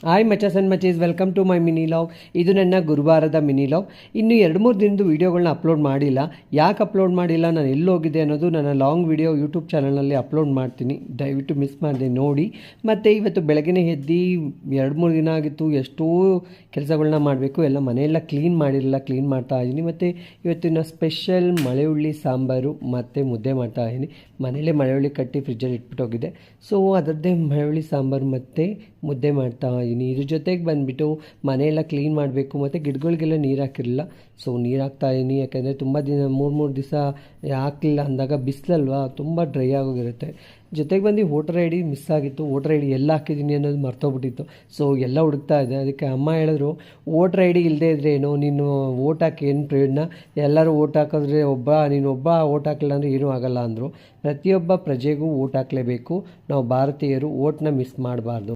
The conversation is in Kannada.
ಹಾಯ್ ಮಚಸ್ ಆ್ಯಂಡ್ ಮಚೀಸ್, welcome to my mini vlog. ಇದು ನನ್ನ ಗುರುವಾರದ ಮಿನಿ ಲಾಗ್. ಇನ್ನು 2-3 ದಿನದ ವೀಡಿಯೋಗಳನ್ನ ಅಪ್ಲೋಡ್ ಮಾಡಿಲ್ಲ. ಯಾಕೆ ಅಪ್ಲೋಡ್ ಮಾಡಿಲ್ಲ, ನಾನು ಎಲ್ಲೋಗಿದೆ ಅನ್ನೋದು ನನ್ನ ಲಾಂಗ್ ವೀಡಿಯೋ ಯೂಟ್ಯೂಬ್ ಚಾನಲ್ನಲ್ಲಿ ಅಪ್ಲೋಡ್ ಮಾಡ್ತೀನಿ. ದಯವಿಟ್ಟು ಮಿಸ್ ಮಾಡಿದೆ ನೋಡಿ. ಮತ್ತು ಇವತ್ತು ಬೆಳಗ್ಗೆ ಎದ್ದು 2-3 ದಿನ ಆಗಿತ್ತು, ಎಷ್ಟೋ ಕೆಲಸಗಳನ್ನ ಮಾಡಬೇಕು, ಎಲ್ಲ ಮನೆಯೆಲ್ಲ ಕ್ಲೀನ್ ಮಾಡಿರಲಿಲ್ಲ, ಕ್ಲೀನ್ ಮಾಡ್ತಾ ಇದ್ದೀನಿ. ಮತ್ತು ಇವತ್ತಿನ ಸ್ಪೆಷಲ್ ಮಳೆ ಹುಳ್ಳಿ ಸಾಂಬಾರು ಮತ್ತು ಮುದ್ದೆ ಮಾಡ್ತಾ ಇದ್ದೀನಿ. ಮನೆಯಲ್ಲೇ ಮಳೆ ಹುಳ್ಳಿ ಕಟ್ಟಿ ಫ್ರಿಜ್ಜಲ್ಲಿ ಇಟ್ಬಿಟ್ಟು ಹೋಗಿದೆ. ಸೊ ಅದರದ್ದೇ ಮಳೆ ಹುಳ್ಳಿ ಸಾಂಬಾರು ಮತ್ತು ಮುದ್ದೆ ಮಾಡ್ತಾ ಇದ್ದೀನಿ. ಇದ್ರ ಜೊತೆಗೆ ಬಂದುಬಿಟ್ಟು ಮನೆಯೆಲ್ಲ ಕ್ಲೀನ್ ಮಾಡಬೇಕು ಮತ್ತು ಗಿಡಗಳಿಗೆಲ್ಲ ನೀರು ಹಾಕಿರಲಿಲ್ಲ. ಸೊ ನೀರು ಹಾಕ್ತಾಯಿದ್ದೀನಿ, ಯಾಕೆಂದರೆ ತುಂಬ ದಿನ 3 ದಿವಸ ಹಾಕಲಿಲ್ಲ ಅಂದಾಗ ಬಿಸಿಲಲ್ವಾ ತುಂಬ ಡ್ರೈ ಆಗೋಗಿರುತ್ತೆ. ಜೊತೆಗೆ ಬಂದು ವೋಟರ್ ಐ ಡಿ ಮಿಸ್ ಆಗಿತ್ತು. ವೋಟರ್ ಐ ಡಿ ಎಲ್ಲ ಹಾಕಿದ್ದೀನಿ ಅನ್ನೋದು ಮರ್ತೋಗ್ಬಿಟ್ಟಿತ್ತು. ಸೊ ಎಲ್ಲ ಹುಡುಕ್ತಾ ಇದೆ. ಅದಕ್ಕೆ ಅಮ್ಮ ಹೇಳಿದ್ರು, ವೋಟರ್ ಐ ಡಿ ಇಲ್ಲದೇ ಇದ್ದರೆ ಏನು, ನೀನು ವೋಟ್ ಹಾಕಿ ಏನು ಪ್ರಯೋಜನ, ಎಲ್ಲರೂ ವೋಟ್ ಹಾಕಿದ್ರೆ ನೀನು ಒಬ್ಬ ವೋಟ್ ಹಾಕಲಿಲ್ಲ ಅಂದರೆ ಏನೂ ಆಗೋಲ್ಲ ಅಂದರು. ಪ್ರತಿಯೊಬ್ಬ ಪ್ರಜೆಗೂ ವೋಟ್ ಹಾಕಲೇಬೇಕು. ನಾವು ಭಾರತೀಯರು ವೋಟ್ನ ಮಿಸ್ ಮಾಡಬಾರ್ದು.